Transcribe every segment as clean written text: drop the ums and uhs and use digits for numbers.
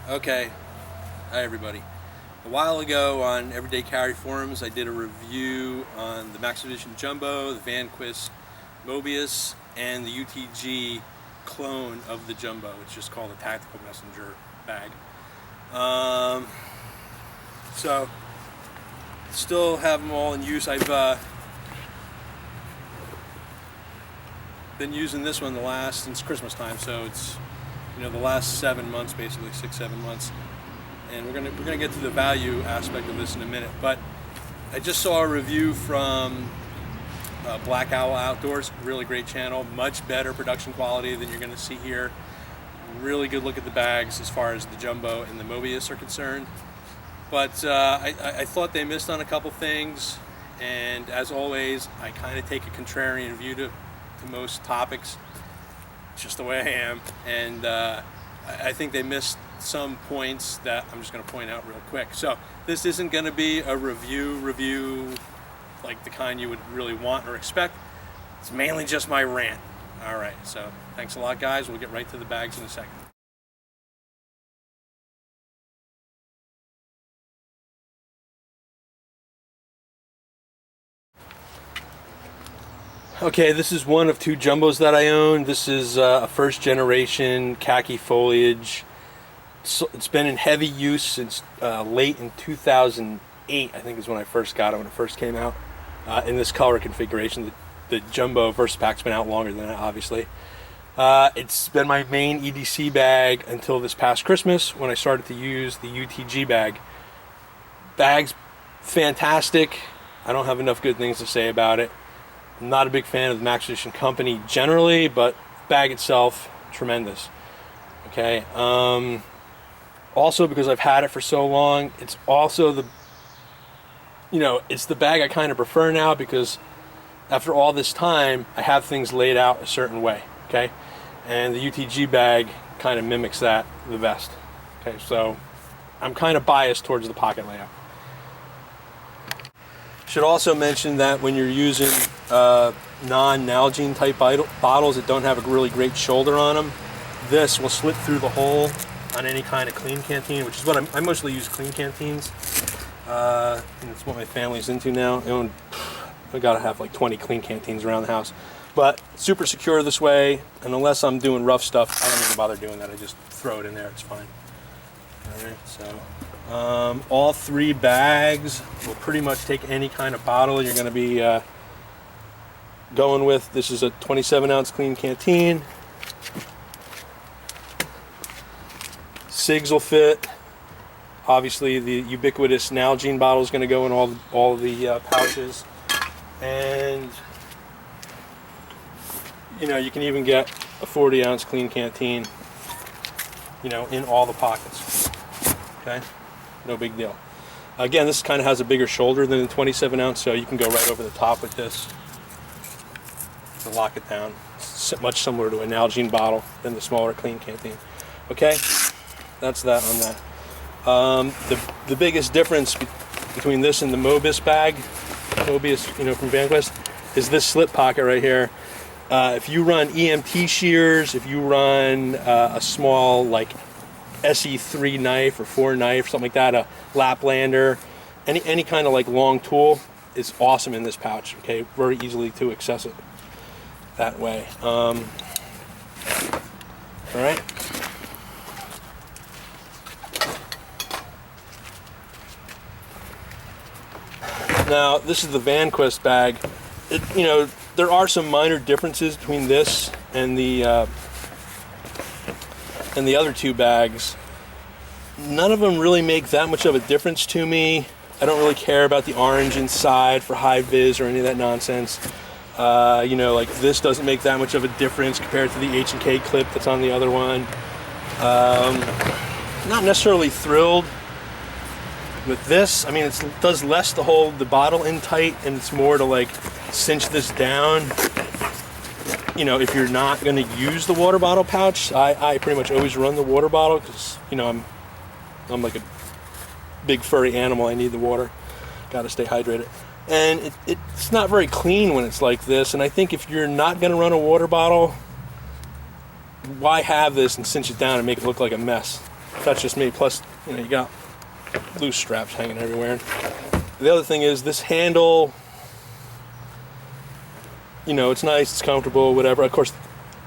Okay, hi everybody. A while ago on Everyday Carry Forums, I did a review on the Max Edition Jumbo, the Vanquist MOBIUS, and the UTG clone of the Jumbo, which is called a Tactical Messenger bag. So, still have them all in use. I've been using this one since Christmas time, so it's the last 7 months, basically 6-7 months, and we're gonna get to the value aspect of this in a minute. But I just saw a review from Black Owl Outdoors, really great channel, much better production quality than you're gonna see here. Really good look at the bags as far as the Jumbo and the MOBIUS are concerned. But I thought they missed on a couple things, and as always, I kind of take a contrarian view to most topics. Just the way I am, and I think they missed some points that I'm just going to point out real quick. So this isn't going to be a review like the kind you would really want or expect. It's mainly just my rant. All right, so thanks a lot, guys. We'll get right to the bags in a second. Okay, this is one of two Jumbos that I own. This is a first generation khaki foliage. It's been in heavy use since late in 2008, I think is when I first got it, when it first came out. In this color configuration. The Jumbo Versus Pack's been out longer than that, obviously. It's been my main EDC bag until this past Christmas when I started to use the UTG bag. Bag's fantastic. I don't have enough good things to say about it. I'm not a big fan of the Max Edition company generally, but bag itself, tremendous. Okay. Also, because I've had it for so long, it's also it's the bag I kind of prefer now, because after all this time, I have things laid out a certain way. Okay, and the UTG bag kind of mimics that the best. Okay, so I'm kind of biased towards the pocket layout. Should also mention that when you're using non-Nalgene type bottles that don't have a really great shoulder on them, this will slip through the hole on any kind of clean canteen, which is what I mostly use clean canteens. And it's what my family's into now. I gotta have like 20 clean canteens around the house. But super secure this way, and unless I'm doing rough stuff, I don't even bother doing that. I just throw it in there, it's fine. Alright, so all three bags will pretty much take any kind of bottle you're going to be going with. This is a 27-ounce clean canteen. Cigs will fit. Obviously, the ubiquitous Nalgene bottle is going to go in all the pouches, and you can even get a 40-ounce clean canteen, in all the pockets. Okay. No big deal. Again, this kind of has a bigger shoulder than the 27-ounce, so you can go right over the top with this to lock it down. It's much similar to a Nalgene bottle than the smaller clean canteen. Okay, that's that on that. The biggest difference between this and the MOBIUS bag, from Vanquist, is this slip pocket right here. If you run EMT shears, if you run a small SE3 knife or 4 knife, something like that, a Laplander, any kind of long tool is awesome in this pouch. Okay, very easily to access it that way. All right. Now this is the Vanquist bag. There are some minor differences between this and the other two bags. None of them really make that much of a difference to me. I don't really care about the orange inside for high vis or any of that nonsense. This doesn't make that much of a difference compared to the H.K. clip that's on the other one. Not necessarily thrilled with this. I mean, it does less to hold the bottle in tight, and it's more to cinch this down. If you're not going to use the water bottle pouch, I pretty much always run the water bottle because, I'm like a big furry animal. I need the water. Got to stay hydrated. And it's not very clean when it's like this. And I think if you're not going to run a water bottle, why have this and cinch it down and make it look like a mess? That's just me. Plus, you know, you got loose straps hanging everywhere. The other thing is this handle, you know, it's nice, it's comfortable, whatever. Of course,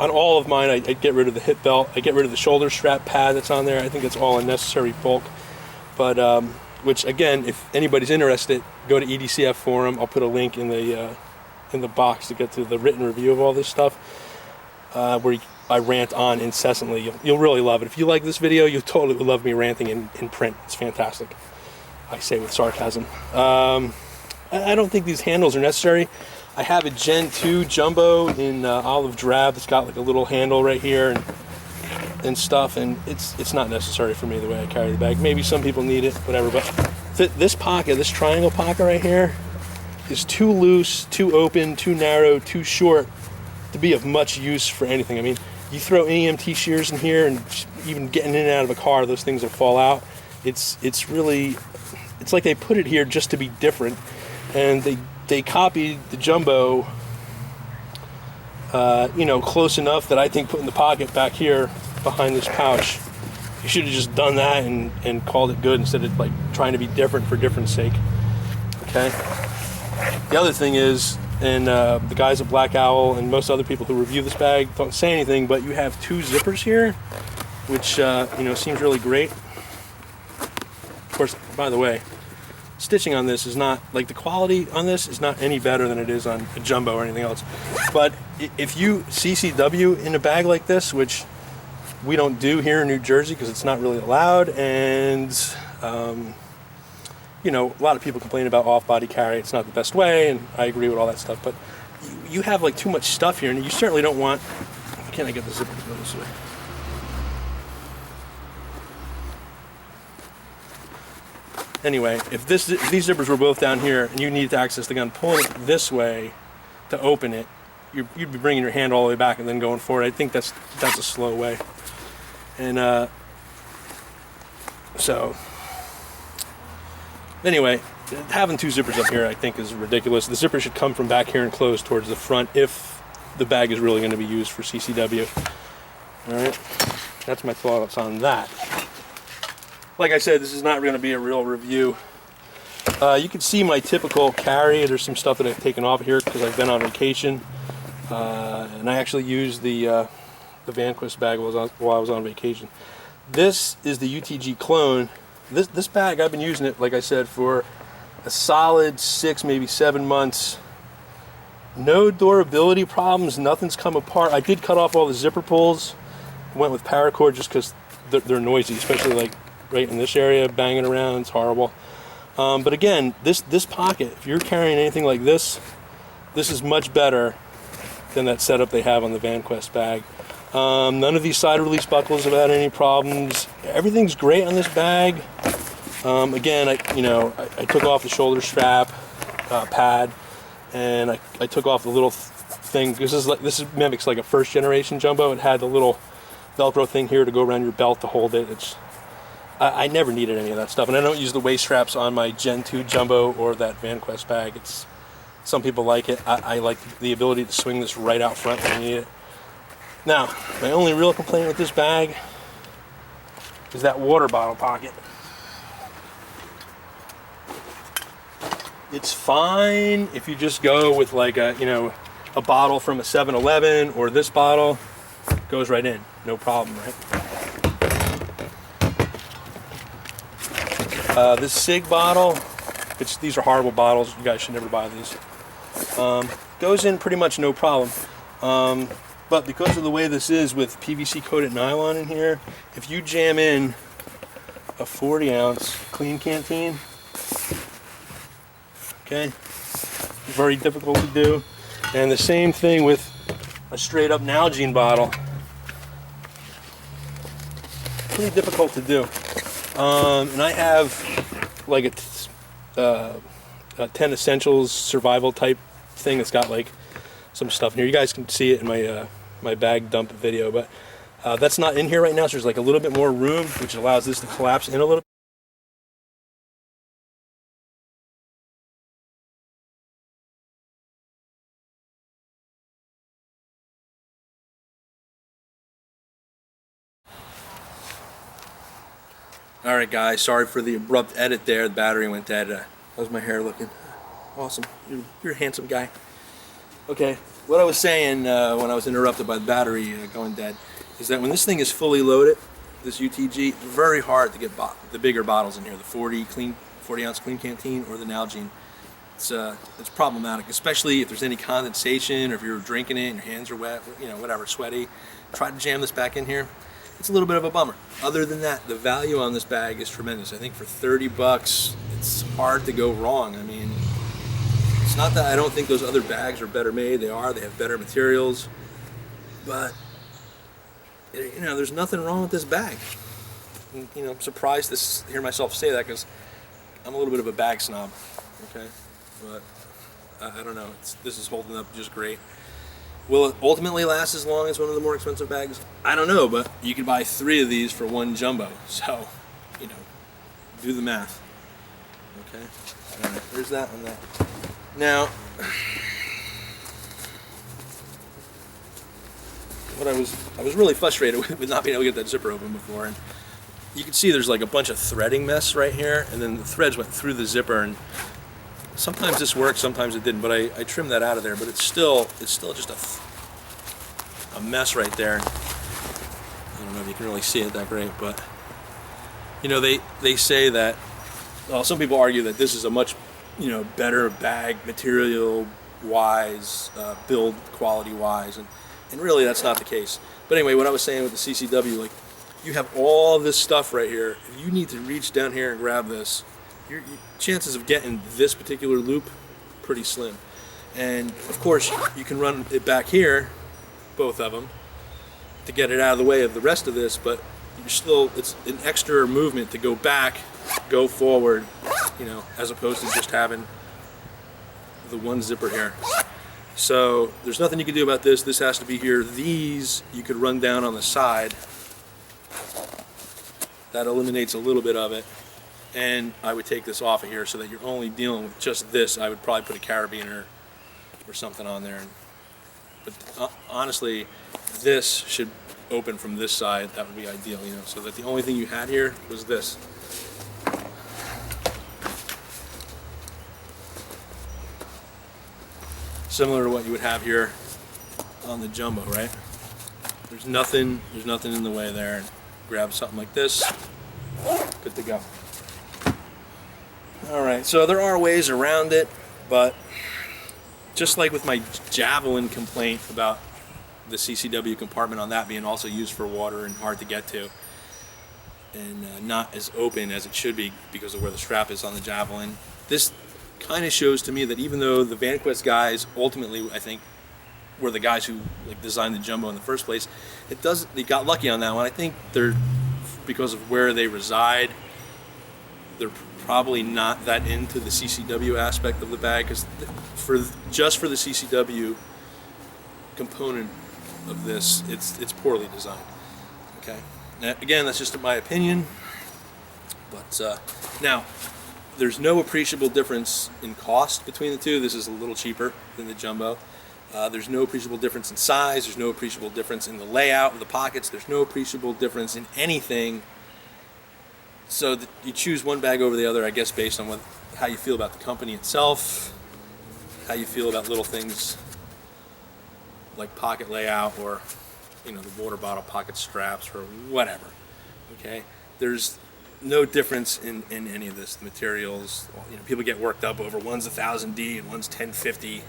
on all of mine, I get rid of the hip belt. I get rid of the shoulder strap pad that's on there. I think it's all unnecessary bulk. But, which again, if anybody's interested, go to EDCF forum. I'll put a link in the box to get to the written review of all this stuff, where I rant on incessantly. You'll really love it. If you like this video, you'll totally love me ranting in print. It's fantastic. I say with sarcasm. I don't think these handles are necessary. I have a Gen 2 Jumbo in olive drab that's got like a little handle right here and stuff, and it's not necessary for me the way I carry the bag. Maybe some people need it, whatever, but this pocket, this triangle pocket right here, is too loose, too open, too narrow, too short to be of much use for anything. I mean, you throw EMT shears in here, and even getting in and out of a car, those things will fall out. It's like they put it here just to be different, and they copied the Jumbo, you know, close enough that I think putting the pocket back here behind this pouch, you should have just done that and called it good instead of like trying to be different for difference sake. Okay. The other thing is, and the guys at Black Owl and most other people who review this bag don't say anything, but you have 2 zippers here, which you know, seems really great. Of course, by the way, stitching on this is not, like, the quality on this is not any better than it is on a Jumbo or anything else. But if you CCW in a bag like this, which we don't do here in New Jersey because it's not really allowed, and you know, a lot of people complain about off-body carry. It's not the best way, and I agree with all that stuff. But you have like too much stuff here, and you certainly don't want. Can I get the zipper to go this way? Anyway, if these zippers were both down here and you need to access the gun, pulling it this way to open it, you'd be bringing your hand all the way back and then going forward. I think that's a slow way. And so anyway, having 2 zippers up here I think is ridiculous. The zipper should come from back here and close towards the front if the bag is really going to be used for CCW. All right, that's my thoughts on that. Like I said, this is not going to be a real review. You can see my typical carry. There's some stuff that I've taken off here because I've been on vacation, and I actually used the VanQuest bag while I was on vacation. This is the UTG clone. This bag, I've been using it, like I said, for a solid 6, maybe 7 months. No durability problems. Nothing's come apart. I did cut off all the zipper pulls. Went with paracord just because they're noisy, especially like right in this area, banging around. It's horrible. But again, this pocket, if you're carrying anything like this is much better than that setup they have on the VanQuest bag. None of these side release buckles have had any problems. Everything's great on this bag. Again, I took off the shoulder strap pad, and I took off the little thing. This mimics like a first generation Jumbo. It had the little Velcro thing here to go around your belt to hold it. I never needed any of that stuff, and I don't use the waist straps on my Gen 2 Jumbo or that VanQuest bag. Some people like it. I like the ability to swing this right out front when you need it. Now, my only real complaint with this bag is that water bottle pocket. It's fine if you just go with like a bottle from a 7-Eleven, or this bottle goes right in, no problem, right? This Sig bottle, these are horrible bottles. You guys should never buy these. Goes in pretty much no problem. But because of the way this is with PVC coated nylon in here, if you jam in a 40-ounce clean canteen, okay, very difficult to do. And the same thing with a straight up Nalgene bottle, pretty difficult to do. And I have like a 10 Essentials survival type thing that's got like some stuff in here. You guys can see it in my bag dump video, but that's not in here right now, so there's like a little bit more room, which allows this to collapse in a little bit. Alright guys, sorry for the abrupt edit there. The battery went dead. How's my hair looking? Awesome. You're a handsome guy. Okay, what I was saying when I was interrupted by the battery going dead is that when this thing is fully loaded, this UTG, it's very hard to get the bigger bottles in here, the 40 ounce clean canteen or the Nalgene. It's problematic, especially if there's any condensation or if you're drinking it and your hands are wet, you know, whatever, sweaty. Try to jam this back in here. It's a little bit of a bummer. Other than that, the value on this bag is tremendous. I think for 30 bucks, it's hard to go wrong. I mean, it's not that I don't think those other bags are better made. They are. They have better materials. But, you know, there's nothing wrong with this bag. And, you know, I'm surprised to hear myself say that because I'm a little bit of a bag snob. Okay? But, I don't know. This is holding up just great. Will it ultimately last as long as one of the more expensive bags? I don't know, but you can buy 3 of these for 1 jumbo. So, you know, do the math. Okay? All right, there's that one there. Now, I was really frustrated with not being able to get that zipper open before, and you can see there's like a bunch of threading mess right here, and then the threads went through the zipper, and sometimes this worked, sometimes it didn't, but I trimmed that out of there, but it's still just a mess right there. I don't know if you can really see it that great, but you know, they say that, well, some people argue that this is a much, you know, better bag material wise, build quality wise, and really that's not the case. But anyway, what I was saying with the CCW, like, you have all this stuff right here. If you need to reach down here and grab this, your chances of getting this particular loop pretty slim. And of course you can run it back here, both of them, to get it out of the way of the rest of this, but you're still, it's an extra movement to go back, go forward, you know, as opposed to just having the one zipper here. So there's nothing you can do about this. This has to be here. These you could run down on the side. That eliminates a little bit of it. And I would take this off of here so that you're only dealing with just this. I would probably put a carabiner or something on there. But honestly, this should open from this side. That would be ideal, you know, so that the only thing you had here was this. Similar to what you would have here on the jumbo, right? There's nothing in the way there. And grab something like this, good to go. Alright, so there are ways around it, but just like with my Javelin complaint about the CCW compartment on that being also used for water and hard to get to, and not as open as it should be because of where the strap is on the Javelin, this kind of shows to me that even though the VanQuest guys ultimately, I think, were the guys who like designed the jumbo in the first place, they got lucky on that one. I think they're, because of where they reside, they're probably not that into the CCW aspect of the bag, because just for the CCW component of this, it's poorly designed. Okay, now, again, that's just my opinion, but now there's no appreciable difference in cost between the two. This is a little cheaper than the jumbo. There's no appreciable difference in size. There's no appreciable difference in the layout of the pockets. There's no appreciable difference in anything. So you choose one bag over the other, I guess, based on how you feel about the company itself, how you feel about little things like pocket layout, or, you know, the water bottle pocket straps, or whatever. Okay, there's no difference in any of this. The materials, you know, people get worked up over one's 1000D and one's 1050.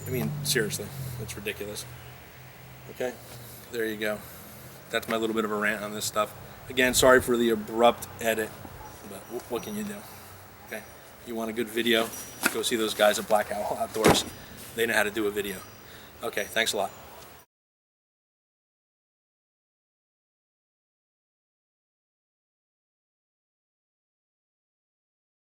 I mean, seriously, it's ridiculous. Okay, there you go. That's my little bit of a rant on this stuff. Again, sorry for the abrupt edit, but what can you do? Okay, you want a good video, go see those guys at Black Owl Outdoors. They know how to do a video. Okay, thanks a lot.